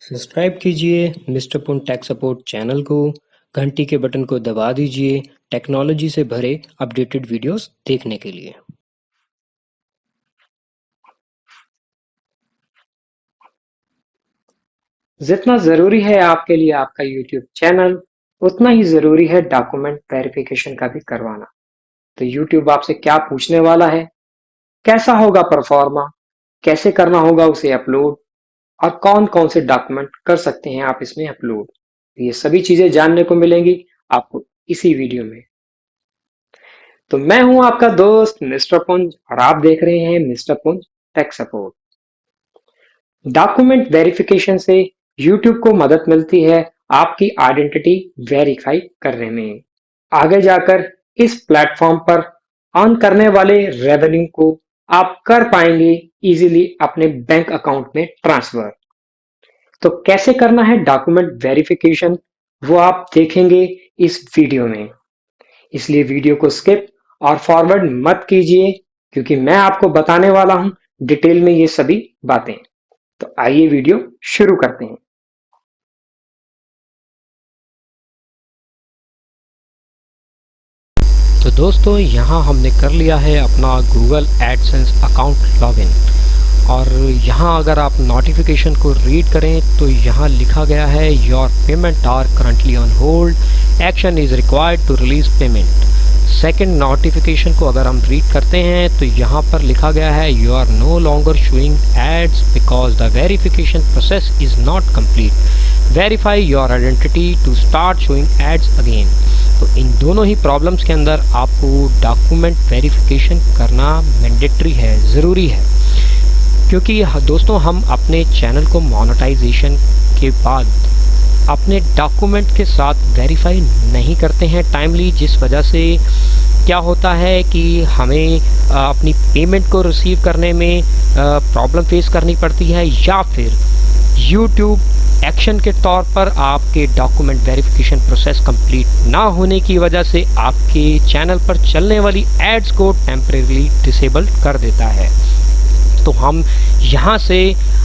Subscribe कीजिए mister पुन tech support channel को, घंटी के बटन को दबा दीजिए टेक्नोलॉजी से भरे अपडेटेड वीडियोस देखने के लिए। जितना ज़रूरी है आपके लिए आपका YouTube चैनल, उतना ही ज़रूरी है डॉक्यूमेंट वेरिफिकेशन का भी करवाना। तो YouTube आपसे क्या पूछने वाला है, कैसा होगा परफॉर्मा, कैसे करना होगा उसे अपलोड और कौन-कौन से डॉक्यूमेंट कर सकते हैं आप इसमें अपलोड। ये सभी चीज़ें जानने को मिलेंगी आपको इसी वीडियो में। तो मैं हूं आपका दोस्त मिस्टर पुंज और आप देख रहे हैं मिस्टर पुंज टेक सपोर्ट। डॉक्यूमेंट वेरिफिकेशन से YouTube को मदद मिलती है आपकी आइडेंटिटी वेरीफाई करने में। आगे जाकर इस प्लेटफॉर्म पर अर्न करने वाले रेवेन्यू को आप कर पाएंगे इजीली अपने बैंक अकाउंट में ट्रांसफर। तो कैसे करना है डॉक्यूमेंट वेरिफिकेशन वो आप देखेंगे इस वीडियो में। इसलिए वीडियो को स्किप और फॉरवर्ड मत कीजिए क्योंकि मैं आपको बताने वाला हूं डिटेल में ये सभी बातें। तो आइए वीडियो शुरू करते हैं। तो दोस्तों यहाँ हमने कर लिया है अपना गूगल एडसेंस अकाउंट लॉगिन और यहाँ अगर आप नोटिफिकेशन को रीड करें तो यहाँ लिखा गया है your payment are currently on hold, action is required to release payment. Second notification को अगर हम रीड करते हैं तो यहाँ पर लिखा गया है you are no longer showing ads because the verification process is not complete, verify your identity to start showing ads again. तो इन दोनों ही प्रॉब्लम्स के अंदर आपको डॉक्यूमेंट वेरिफिकेशन करना मैंडेटरी है, ज़रूरी है, क्योंकि दोस्तों हम अपने चैनल को मोनेटाइजेशन के बाद अपने डॉक्यूमेंट के साथ वेरीफाई नहीं करते हैं टाइमली, जिस वजह से क्या होता है कि हमें अपनी पेमेंट को रिसीव करने में प्रॉब्लम फेस करनी पड़ती है, या फिर YouTube एक्शन के तौर पर आपके डॉक्यूमेंट वेरिफिकेशन प्रोसेस कंप्लीट ना होने की वजह से आपके चैनल पर चलने वाली एड्स को टेम्परेरी डिसेबल कर देता है। तो हम यहाँ से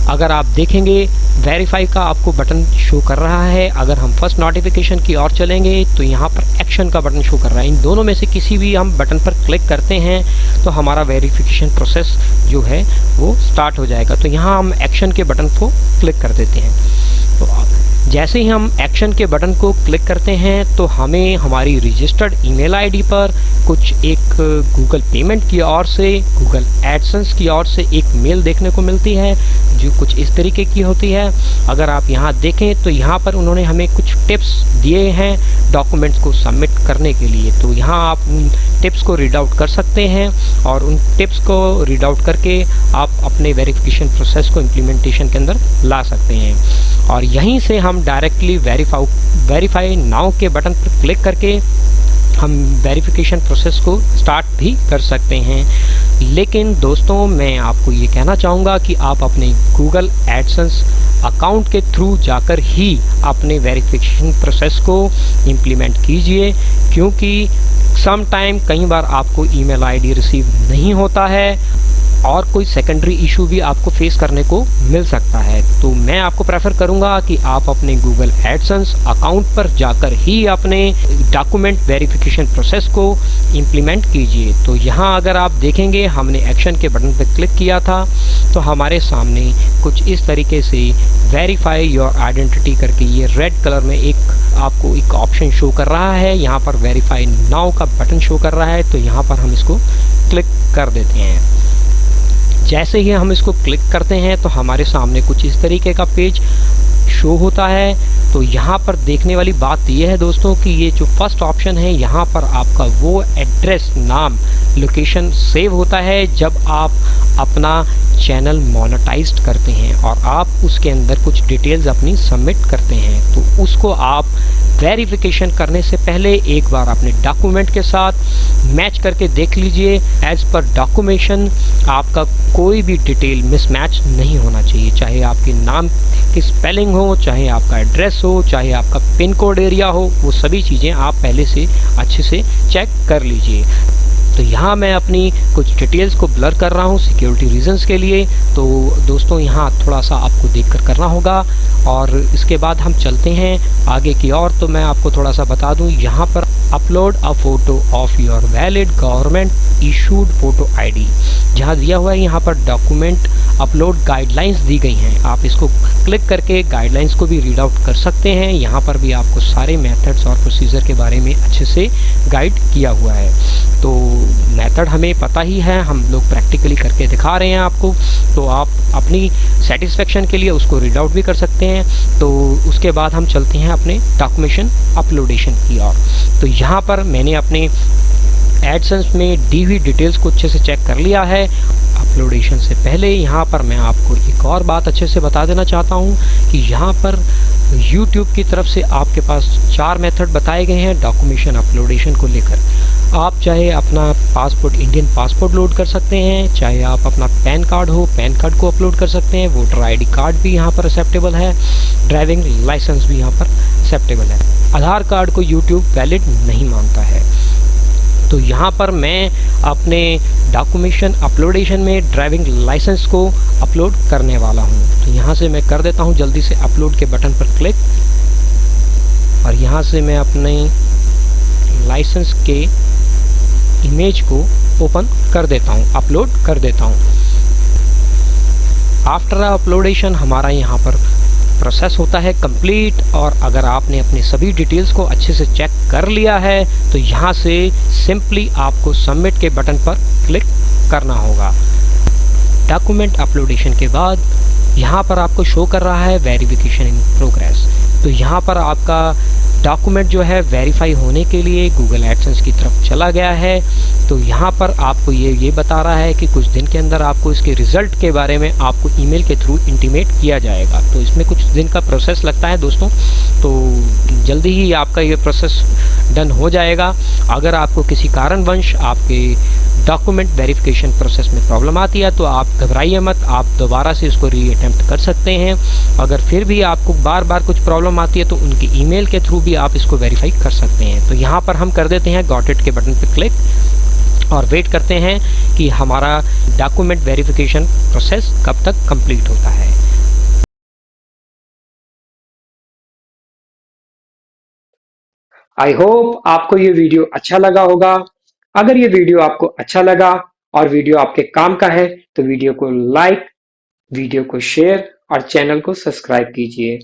अगर आप देखेंगे वेरीफाई का आपको बटन शो कर रहा है। अगर हम फर्स्ट नोटिफिकेशन की ओर चलेंगे तो यहाँ पर एक्शन का बटन शो कर रहा है। इन दोनों में से किसी भी हम बटन पर क्लिक करते हैं तो हमारा वेरिफिकेशन प्रोसेस जो है वो स्टार्ट हो जाएगा। तो यहाँ हम एक्शन के बटन को क्लिक कर देते हैं। तो जैसे ही हम एक्शन के बटन को क्लिक करते हैं तो हमें हमारी रजिस्टर्ड ईमेल आईडी पर कुछ एक गूगल पेमेंट की ओर से, गूगल एडसेंस की ओर से एक मेल देखने को मिलती है जो कुछ इस तरीके की होती है। अगर आप यहाँ देखें तो यहाँ पर उन्होंने हमें कुछ टिप्स दिए हैं डॉक्यूमेंट्स को सबमिट करने के लिए। तो यहाँ आप उन टिप्स को रीड आउट कर सकते हैं और उन टिप्स को रीड आउट करके आप अपने वेरिफिकेशन प्रोसेस को इम्प्लीमेंटेशन के अंदर ला सकते हैं। और यहीं से हम डायरेक्टली वेरीफाई नाउ के बटन पर क्लिक करके हम वेरिफिकेशन प्रोसेस को स्टार्ट भी कर सकते हैं। लेकिन दोस्तों मैं आपको ये कहना चाहूँगा कि आप अपने गूगल एडसेंस अकाउंट के थ्रू जाकर ही अपने वेरिफिकेशन प्रोसेस को इम्प्लीमेंट कीजिए, क्योंकि सम टाइम कई बार आपको ईमेल आईडी रिसीव नहीं होता है और कोई सेकेंडरी इशू भी आपको फेस करने को मिल सकता है। तो मैं आपको प्रेफर करूंगा कि आप अपने गूगल एडसेंस अकाउंट पर जाकर ही अपने डॉक्यूमेंट वेरिफिकेशन प्रोसेस को इम्प्लीमेंट कीजिए। तो यहाँ अगर आप देखेंगे हमने एक्शन के बटन पर क्लिक किया था तो हमारे सामने कुछ इस तरीके से वेरीफाई योर आइडेंटिटी करके ये रेड कलर में आपको एक ऑप्शन शो कर रहा है। यहाँ पर वेरीफाई नाउ का बटन शो कर रहा है, तो यहाँ पर हम इसको क्लिक कर देते हैं। जैसे ही हम इसको क्लिक करते हैं तो हमारे सामने कुछ इस तरीके का पेज शो होता है। तो यहाँ पर देखने वाली बात यह है दोस्तों कि ये जो फर्स्ट ऑप्शन है यहाँ पर आपका वो एड्रेस, नाम, लोकेशन सेव होता है जब आप अपना चैनल मोनेटाइज्ड करते हैं और आप उसके अंदर कुछ डिटेल्स अपनी सबमिट करते हैं। तो उसको आप वेरिफिकेशन करने से पहले एक बार अपने डॉक्यूमेंट के साथ मैच करके देख लीजिए। एज पर डॉक्यूमेंटेशन आपका कोई भी डिटेल मिसमैच नहीं होना चाहिए, चाहे आपके नाम की स्पेलिंग हो, चाहे आपका एड्रेस हो, चाहे आपका पिन कोड एरिया हो, वो सभी चीज़ें आप पहले से अच्छे से चेक कर लीजिए। तो यहाँ मैं अपनी कुछ डिटेल्स को ब्लर कर रहा हूँ सिक्योरिटी रीजंस के लिए। तो दोस्तों यहाँ थोड़ा सा आपको देखकर करना होगा। और इसके बाद हम चलते हैं आगे की ओर। तो मैं आपको थोड़ा सा बता दूँ, यहाँ पर upload a photo of your valid government issued photo ID जहाँ दिया हुआ है, यहाँ पर डॉक्यूमेंट अपलोड गाइडलाइंस दी गई हैं। आप इसको क्लिक करके गाइडलाइंस को भी रीड आउट कर सकते हैं। यहाँ पर भी आपको सारे मेथड्स और प्रोसीजर के बारे में अच्छे से गाइड किया हुआ है। तो मेथड हमें पता ही है, हम लोग प्रैक्टिकली करके दिखा रहे हैं आपको। तो आप अपनी सेटिस्फेक्शन के लिए उसको रीड आउट भी कर सकते हैं। तो उसके बाद हम चलते हैं अपने डॉक्यूमेंटेशन अपलोडेशन की ओर। तो यहाँ पर मैंने अपने एडसेंस में दी हुई डिटेल्स को अच्छे से चेक कर लिया है। अपलोडेशन से पहले यहाँ पर मैं आपको एक और बात अच्छे से बता देना चाहता हूँ कि यहाँ पर YouTube की तरफ से आपके पास 4 मेथड बताए गए हैं डॉक्यूमेंटेशन अपलोडेशन को लेकर। आप चाहे अपना पासपोर्ट, इंडियन पासपोर्ट लोड कर सकते हैं, चाहे आप अपना पैन कार्ड हो, पैन कार्ड को अपलोड कर सकते हैं, वोटर आईडी कार्ड भी यहाँ पर एक्सेप्टेबल है, ड्राइविंग लाइसेंस भी यहाँ पर एक्सेप्टेबल है। आधार कार्ड को YouTube वैलिड नहीं मानता है। तो यहाँ पर मैं अपने डॉक्यूमेंटेशन अपलोडेशन में ड्राइविंग लाइसेंस को अपलोड करने वाला हूँ। तो यहाँ से मैं कर देता हूँ जल्दी से अपलोड के बटन पर क्लिक, और यहाँ से मैं अपने लाइसेंस के इमेज को ओपन कर देता हूँ, अपलोड कर देता हूँ। आफ्टर अपलोडेशन हमारा यहाँ पर प्रोसेस होता है कंप्लीट। और अगर आपने अपनी सभी डिटेल्स को अच्छे से चेक कर लिया है तो यहाँ से सिंपली आपको सबमिट के बटन पर क्लिक करना होगा। डॉक्यूमेंट अपलोडेशन के बाद यहाँ पर आपको शो कर रहा है वेरिफिकेशन इन प्रोग्रेस। तो यहाँ पर आपका डॉक्यूमेंट जो है वेरीफाई होने के लिए गूगल एडसेंस की तरफ चला गया है। तो यहाँ पर आपको ये बता रहा है कि कुछ दिन के अंदर आपको इसके रिज़ल्ट के बारे में आपको ईमेल के थ्रू इंटीमेट किया जाएगा। तो इसमें कुछ दिन का प्रोसेस लगता है दोस्तों, तो जल्दी ही आपका ये प्रोसेस डन हो जाएगा। अगर आपको किसी कारणवश आपके डॉक्यूमेंट वेरिफिकेशन प्रोसेस में प्रॉब्लम आती है तो आप घबराइए मत, आप दोबारा से इसको री अटेम्प्ट कर सकते हैं। अगर फिर भी आपको बार बार कुछ प्रॉब्लम आती है तो उनके ईमेल के थ्रू भी आप इसको वेरीफाई कर सकते हैं। तो यहाँ पर हम कर देते हैं गॉट इट के बटन पर क्लिक और वेट करते हैं कि हमारा डॉक्यूमेंट वेरिफिकेशन प्रोसेस कब तक कंप्लीट होता है। आई होप आपको ये वीडियो अच्छा लगा होगा। अगर ये वीडियो आपको अच्छा लगा और वीडियो आपके काम का है तो वीडियो को लाइक, वीडियो को शेयर और चैनल को सब्सक्राइब कीजिए।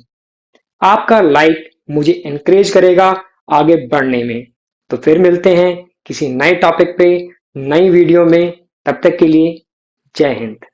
आपका लाइक मुझे एनकरेज करेगा आगे बढ़ने में। तो फिर मिलते हैं किसी नए टॉपिक पे, नई वीडियो में। तब तक के लिए जय हिंद।